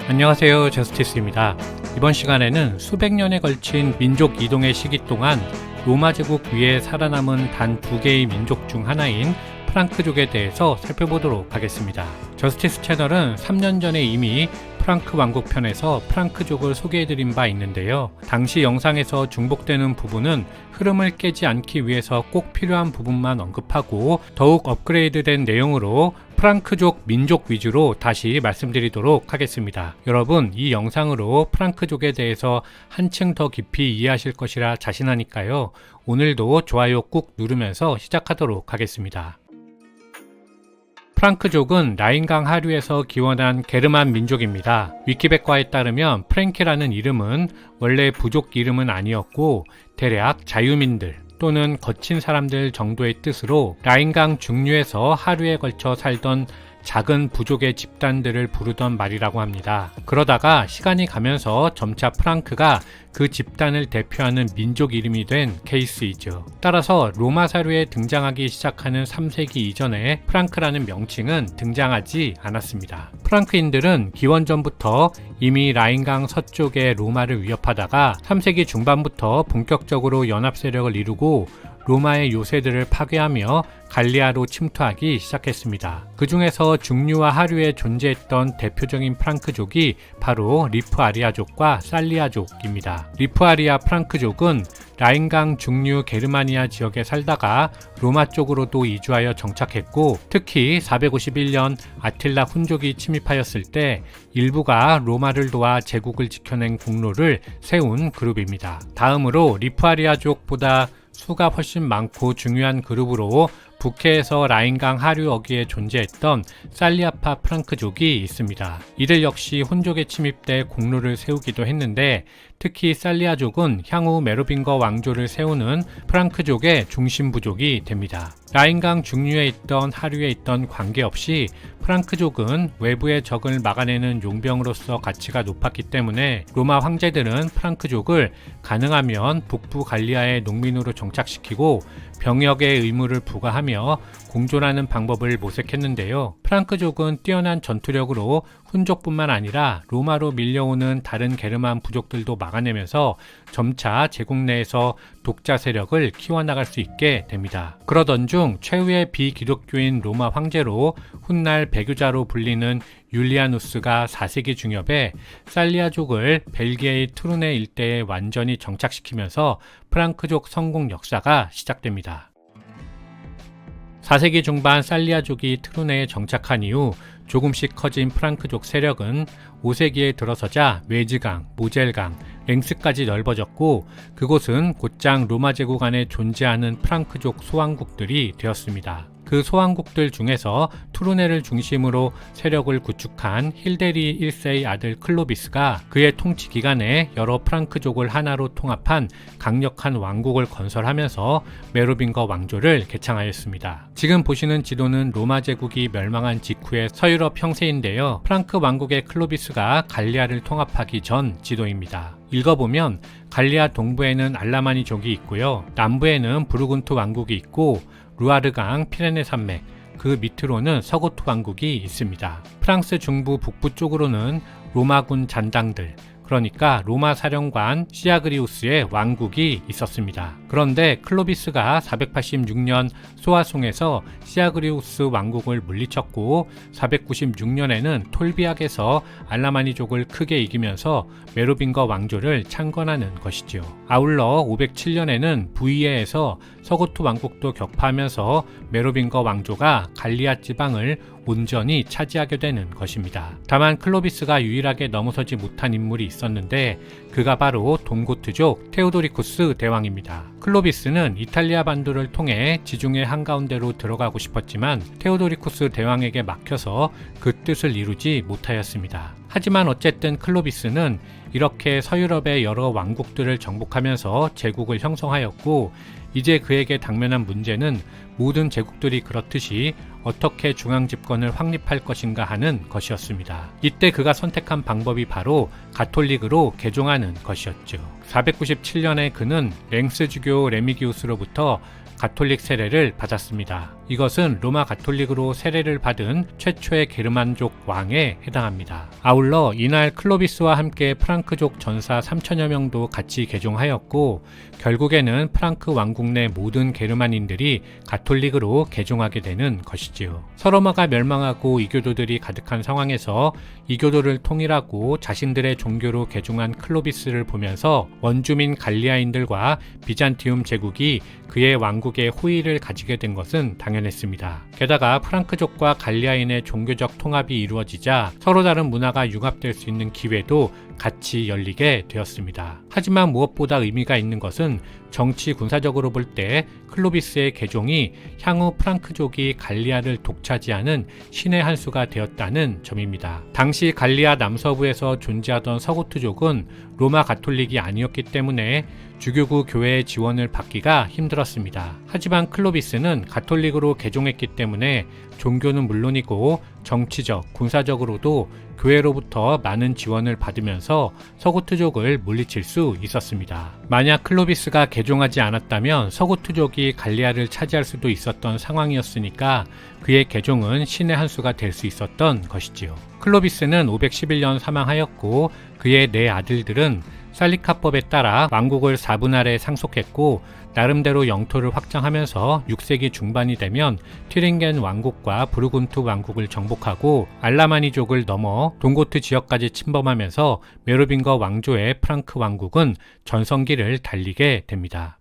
안녕하세요, 저스티스입니다. 이번 시간에는 수백 년에 걸친 민족 이동의 시기 동안 로마 제국 위에 살아남은 단 두 개의 민족 중 하나인 프랑크족에 대해서 살펴보도록 하겠습니다. 저스티스 채널은 3년 전에 이미 프랑크 왕국 편에서 프랑크족을 소개해드린 바 있는데요. 당시 영상에서 중복되는 부분은 흐름을 깨지 않기 위해서 꼭 필요한 부분만 언급하고 더욱 업그레이드된 내용으로 프랑크족 민족 위주로 다시 말씀드리도록 하겠습니다. 여러분, 이 영상으로 프랑크족에 대해서 한층 더 깊이 이해하실 것이라 자신하니까요. 오늘도 좋아요 꾹 누르면서 시작하도록 하겠습니다. 프랑크족은 라인강 하류에서 기원한 게르만 민족입니다. 위키백과에 따르면 프랭키라는 이름은 원래 부족 이름은 아니었고 대략 자유민들 또는 거친 사람들 정도의 뜻으로 라인강 중류에서 하류에 걸쳐 살던 작은 부족의 집단들을 부르던 말이라고 합니다. 그러다가 시간이 가면서 점차 프랑크가 그 집단을 대표하는 민족 이름이 된 케이스이죠. 따라서 로마 사료에 등장하기 시작하는 3세기 이전에 프랑크라는 명칭은 등장하지 않았습니다. 프랑크인들은 기원전부터 이미 라인강 서쪽의 로마를 위협하다가 3세기 중반부터 본격적으로 연합 세력을 이루고 로마의 요새들을 파괴하며 갈리아로 침투하기 시작했습니다. 그 중에서 중류와 하류에 존재했던 대표적인 프랑크족이 바로 리프아리아족과 살리아족입니다. 리프아리아 프랑크족은 라인강 중류 게르마니아 지역에 살다가 로마 쪽으로도 이주하여 정착했고, 특히 451년 아틸라 훈족이 침입하였을 때 일부가 로마를 도와 제국을 지켜낸 공로를 세운 그룹입니다. 다음으로 리프아리아족보다 수가 훨씬 많고 중요한 그룹으로 북해에서 라인강 하류 어귀에 존재했던 살리아파 프랑크족이 있습니다. 이들 역시 훈족의 침입 때 공로를 세우기도 했는데, 특히 살리아족은 향후 메로빙거 왕조를 세우는 프랑크족의 중심 부족이 됩니다. 라인강 중류에 있던 하류에 있던 관계없이 프랑크족은 외부의 적을 막아내는 용병으로서 가치가 높았기 때문에 로마 황제들은 프랑크족을 가능하면 북부 갈리아의 농민으로 정착시키고 병역의 의무를 부과하며 공존하는 방법을 모색했는데요. 프랑크족은 뛰어난 전투력으로 훈족뿐만 아니라 로마로 밀려오는 다른 게르만 부족들도 막아내면서 점차 제국 내에서 독자 세력을 키워나갈 수 있게 됩니다. 그러던 중 최후의 비기독교인 로마 황제로 훗날 배교자로 불리는 율리아누스가 4세기 중엽에 살리아족을 벨기에의 트루네 일대에 완전히 정착시키면서 프랑크족 성공 역사가 시작됩니다. 4세기 중반 살리아족이 트루네에 정착한 이후 조금씩 커진 프랑크족 세력은 5세기에 들어서자 웨즈강, 모젤강, 랭스까지 넓어졌고, 그곳은 곧장 로마 제국 안에 존재하는 프랑크족 소왕국들이 되었습니다. 그 소왕국들 중에서 투르네를 중심으로 세력을 구축한 힐데리 1세의 아들 클로비스가 그의 통치 기간에 여러 프랑크족을 하나로 통합한 강력한 왕국을 건설하면서 메로빙거 왕조를 개창하였습니다. 지금 보시는 지도는 로마 제국이 멸망한 직후의 서유럽 형세인데요. 프랑크 왕국의 클로비스가 갈리아를 통합하기 전 지도입니다. 읽어보면 갈리아 동부에는 알라마니족이 있고요. 남부에는 부르군트 왕국이 있고 루아르강, 피레네 산맥, 그 밑으로는 서고트 왕국이 있습니다. 프랑스 중부 북부 쪽으로는 로마군 잔당들, 그러니까 로마 사령관 시아그리우스의 왕국이 있었습니다. 그런데 클로비스가 486년 소아송에서 시아그리우스 왕국을 물리쳤고 496년에는 톨비악에서 알라마니족을 크게 이기면서 메로빙거 왕조를 창건하는 것이죠. 아울러 507년에는 부이에에서 서고트 왕국도 격파하면서 메로빙거 왕조가 갈리아 지방을 온전히 차지하게 되는 것입니다. 다만 클로비스가 유일하게 넘어서지 못한 인물이 있었는데 그가 바로 동고트족 테오도리쿠스 대왕입니다. 클로비스는 이탈리아 반도를 통해 지중해 한가운데로 들어가고 싶었지만 테오도리쿠스 대왕에게 막혀서 그 뜻을 이루지 못하였습니다. 하지만 어쨌든 클로비스는 이렇게 서유럽의 여러 왕국들을 정복하면서 제국을 형성하였고, 이제 그에게 당면한 문제는 모든 제국들이 그렇듯이 어떻게 중앙집권을 확립할 것인가 하는 것이었습니다. 이때 그가 선택한 방법이 바로 가톨릭으로 개종하는 것이었죠. 497년에 그는 랭스주교 레미기우스로부터 가톨릭 세례를 받았습니다. 이것은 로마 가톨릭으로 세례를 받은 최초의 게르만족 왕에 해당합니다. 아울러 이날 클로비스와 함께 프랑크족 전사 3천여 명도 같이 개종하였고 결국에는 프랑크 왕국 내 모든 게르만인들이 가톨릭으로 개종하게 되는 것이지요. 서로마가 멸망하고 이교도들이 가득한 상황에서 이교도를 통일하고 자신들의 종교로 개종한 클로비스를 보면서 원주민 갈리아인들과 비잔티움 제국이 그의 왕국에 호의를 가지게 된 것은 당연했습니다. 게다가 프랑크족과 갈리아인의 종교적 통합이 이루어지자 서로 다른 문화가 융합될 수 있는 기회도 같이 열리게 되었습니다. 하지만 무엇보다 의미가 있는 것은 정치 군사적으로 볼 때 클로비스의 개종이 향후 프랑크족이 갈리아를 독차지하는 신의 한 수가 되었다는 점입니다. 당시 갈리아 남서부에서 존재하던 서고트족은 로마 가톨릭이 아니었기 때문에 주교구 교회의 지원을 받기가 힘들었습니다. 하지만 클로비스는 가톨릭으로 개종했기 때문에 종교는 물론이고 정치적, 군사적으로도 교회로부터 많은 지원을 받으면서 서고트족을 물리칠 수 있었습니다. 만약 클로비스가 개종하지 않았다면 서고트족이 갈리아를 차지할 수도 있었던 상황이었으니까 그의 개종은 신의 한 수가 될 수 있었던 것이지요. 클로비스는 511년 사망하였고 그의 4 아들들은 살리카법에 따라 왕국을 4분할에 상속했고 나름대로 영토를 확장하면서 6세기 중반이 되면 튀링겐 왕국과 부르군투 왕국을 정복하고 알라마니족을 넘어 동고트 지역까지 침범하면서 메로빙거 왕조의 프랑크 왕국은 전성기를 달리게 됩니다.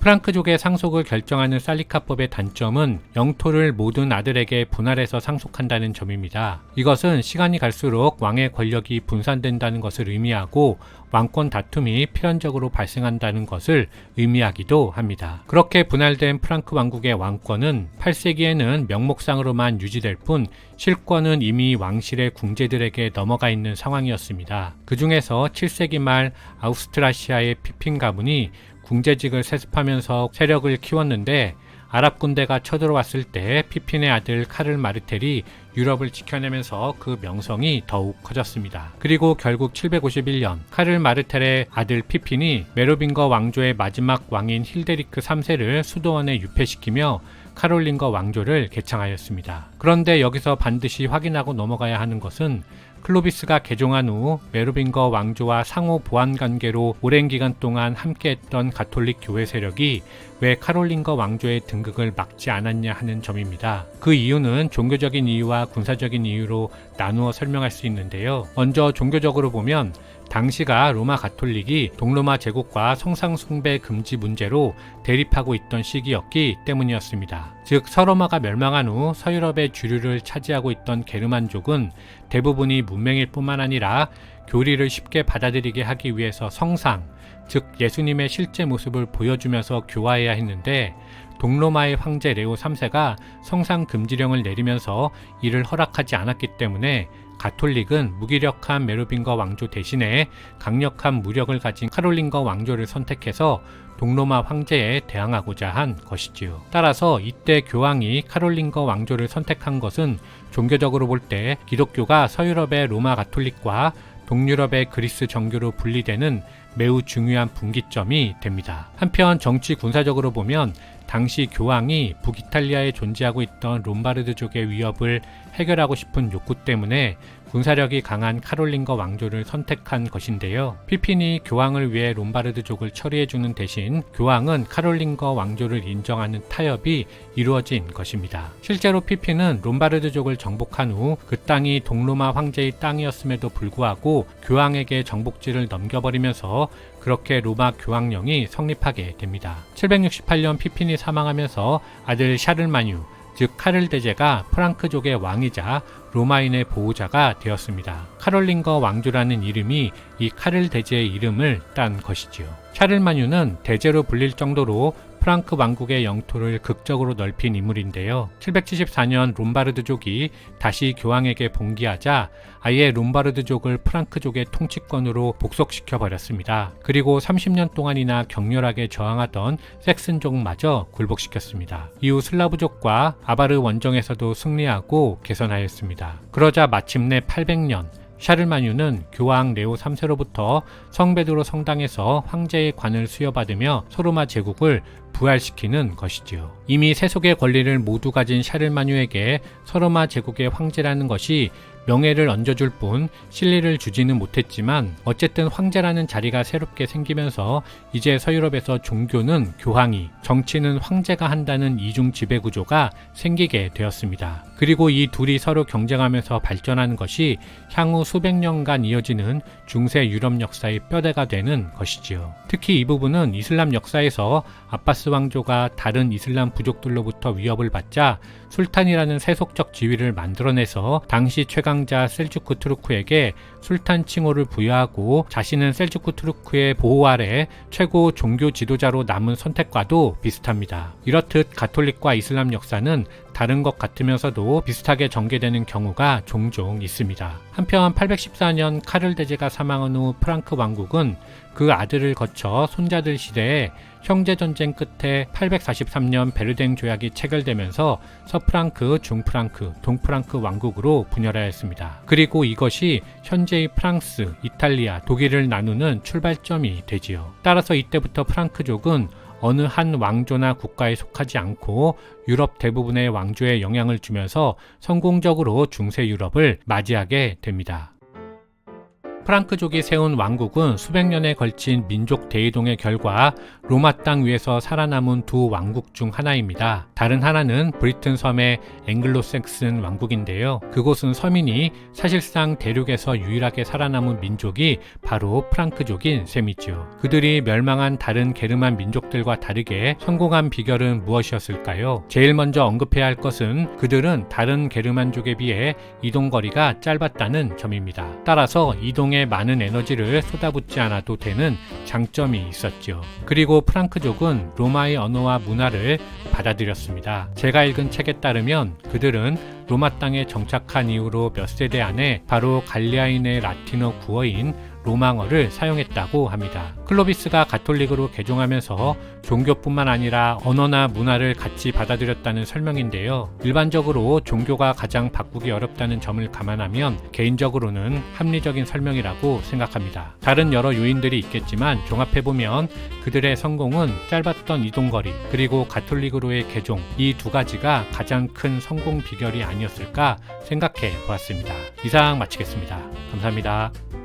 프랑크족의 상속을 결정하는 살리카법의 단점은 영토를 모든 아들에게 분할해서 상속한다는 점입니다. 이것은 시간이 갈수록 왕의 권력이 분산된다는 것을 의미하고 왕권 다툼이 필연적으로 발생한다는 것을 의미하기도 합니다. 그렇게 분할된 프랑크 왕국의 왕권은 8세기에는 명목상으로만 유지될 뿐 실권은 이미 왕실의 궁제들에게 넘어가 있는 상황이었습니다. 그 중에서 7세기 말 아우스트라시아의 피핀 가문이 궁제직을 세습하면서 세력을 키웠는데 아랍 군대가 쳐들어왔을 때 피핀의 아들 카를 마르텔이 유럽을 지켜내면서 그 명성이 더욱 커졌습니다. 그리고 결국 751년 카를 마르텔의 아들 피핀이 메로빙거 왕조의 마지막 왕인 힐데리크 3세를 수도원에 유폐시키며 카롤링거 왕조를 개창하였습니다. 그런데 여기서 반드시 확인하고 넘어가야 하는 것은 클로비스가 개종한 후 메로빙거 왕조와 상호 보안 관계로 오랜 기간 동안 함께했던 가톨릭 교회 세력이 왜 카롤링거 왕조의 등극을 막지 않았냐 하는 점입니다. 그 이유는 종교적인 이유와 군사적인 이유로 나누어 설명할 수 있는데요. 먼저 종교적으로 보면 당시가 로마 가톨릭이 동로마 제국과 성상 숭배 금지 문제로 대립하고 있던 시기였기 때문이었습니다. 즉 서로마가 멸망한 후 서유럽의 주류를 차지하고 있던 게르만족은 대부분이 문맹일 뿐만 아니라 교리를 쉽게 받아들이게 하기 위해서 성상, 즉 예수님의 실제 모습을 보여주면서 교화해야 했는데 동로마의 황제 레오 3세가 성상 금지령을 내리면서 이를 허락하지 않았기 때문에 가톨릭은 무기력한 메로빙거 왕조 대신에 강력한 무력을 가진 카롤링거 왕조를 선택해서 동로마 황제에 대항하고자 한 것이지요. 따라서 이때 교황이 카롤링거 왕조를 선택한 것은 종교적으로 볼 때 기독교가 서유럽의 로마 가톨릭과 동유럽의 그리스 정교로 분리되는 매우 중요한 분기점이 됩니다. 한편 정치 군사적으로 보면 당시 교황이 북이탈리아에 존재하고 있던 롬바르드족의 위협을 해결하고 싶은 욕구 때문에 군사력이 강한 카롤링거 왕조를 선택한 것인데요. 피핀이 교황을 위해 롬바르드족을 처리해주는 대신 교황은 카롤링거 왕조를 인정하는 타협이 이루어진 것입니다. 실제로 피핀은 롬바르드족을 정복한 후 그 땅이 동로마 황제의 땅이었음에도 불구하고 교황에게 정복지를 넘겨버리면서 그렇게 로마 교황령이 성립하게 됩니다. 768년 피핀이 사망하면서 아들 샤를마뉴, 즉 카를 대제가 프랑크족의 왕이자 로마인의 보호자가 되었습니다. 카롤링거 왕조라는 이름이 이 카를 대제의 이름을 딴 것이지요. 샤를마뉴는 대제로 불릴 정도로 프랑크 왕국의 영토를 극적으로 넓힌 인물인데요. 774년 롬바르드족이 다시 교황에게 봉기하자 아예 롬바르드족을 프랑크족의 통치권으로 복속시켜 버렸습니다. 그리고 30년 동안이나 격렬하게 저항하던 섹슨족마저 굴복시켰습니다. 이후 슬라브족과 아바르 원정에서도 승리하고 개선하였습니다. 그러자 마침내 800년 샤를마뉴는 교황 레오 3세로부터 성베드로 성당에서 황제의 관을 수여받으며 소로마 제국을 부활시키는 것이지요. 이미 세속의 권리를 모두 가진 샤를마뉴에게 서로마 제국의 황제라는 것이 명예를 얹어줄 뿐 실리를 주지는 못했지만 어쨌든 황제라는 자리가 새롭게 생기면서 이제 서유럽에서 종교는 교황이, 정치는 황제가 한다는 이중 지배 구조가 생기게 되었습니다. 그리고 이 둘이 서로 경쟁하면서 발전하는 것이 향후 수백 년간 이어지는 중세 유럽 역사의 뼈대가 되는 것이지요. 특히 이 부분은 이슬람 역사에서 아바스 왕조가 다른 이슬람 부족들로부터 위협을 받자 술탄이라는 세속적 지위를 만들어내서 당시 최강자 셀주크 투르크에게 술탄 칭호를 부여하고 자신은 셀주크 투르크의 보호 아래 최고 종교 지도자로 남은 선택과도 비슷합니다. 이렇듯 가톨릭과 이슬람 역사는 다른 것 같으면서도 비슷하게 전개되는 경우가 종종 있습니다. 한편 814년 카를 대제가 사망한 후 프랑크 왕국은 그 아들을 거쳐 손자들 시대에 형제전쟁 끝에 843년 베르댕 조약이 체결되면서 서프랑크, 중프랑크, 동프랑크 왕국으로 분열하였습니다. 그리고 이것이 현재의 프랑스, 이탈리아, 독일을 나누는 출발점이 되지요. 따라서 이때부터 프랑크족은 어느 한 왕조나 국가에 속하지 않고 유럽 대부분의 왕조에 영향을 주면서 성공적으로 중세 유럽을 맞이하게 됩니다. 프랑크족이 세운 왕국은 수백 년에 걸친 민족 대이동의 결과 로마 땅 위에서 살아남은 두 왕국 중 하나입니다. 다른 하나는 브리튼 섬의 앵글로색슨 왕국인데요. 그곳은 서민이 사실상 대륙에서 유일하게 살아남은 민족이 바로 프랑크족인 셈이죠. 그들이 멸망한 다른 게르만 민족들과 다르게 성공한 비결은 무엇이었을까요? 제일 먼저 언급해야 할 것은 그들은 다른 게르만족에 비해 이동거리가 짧았다는 점입니다. 따라서 이동에 많은 에너지를 쏟아붓지 않아도 되는 장점이 있었죠. 그리고 프랑크족은 로마의 언어와 문화를 받아들였습니다. 제가 읽은 책에 따르면 그들은 로마 땅에 정착한 이후로 몇 세대 안에 바로 갈리아인의 라틴어 구어인 로망어를 사용했다고 합니다. 클로비스가 가톨릭으로 개종하면서 종교뿐만 아니라 언어나 문화를 같이 받아들였다는 설명인데요. 일반적으로 종교가 가장 바꾸기 어렵다는 점을 감안하면 개인적으로는 합리적인 설명이라고 생각합니다. 다른 여러 요인들이 있겠지만 종합해보면 그들의 성공은 짧았던 이동거리 그리고 가톨릭으로의 개종 이 두 가지가 가장 큰 성공 비결이 아니었을까 생각해 보았습니다. 이상 마치겠습니다. 감사합니다.